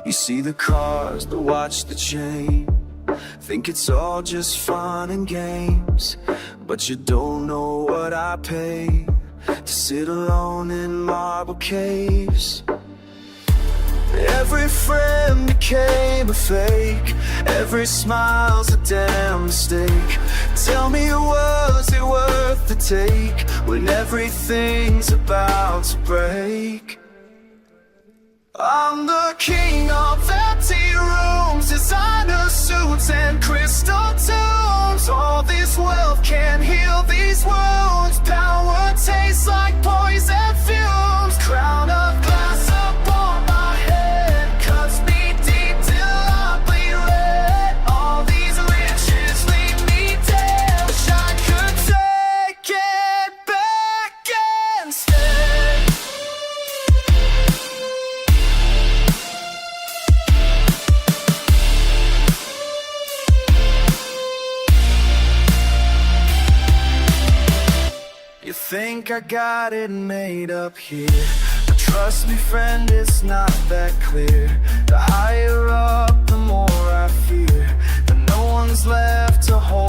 You see the cars, the watch, the chain, think it's all just fun and games, but you don't know what I pay to sit alone in marble caves. Every friend became a fake, every smile's a damn mistake. Tell me, was it worth the take when everything's about to break? I'm the king of empty rooms, designer suits and crystal tombs. All this wealth can't heal these wounds. Power tastes like poison fumes. Crown of glass upon my head cuts me deep till I bleed red. All these riches leave me dead. Wish I could take it back instead. You think I got it made up here, but trust me friend, it's not that clear. The higher up, the more I fear that no one's left to hold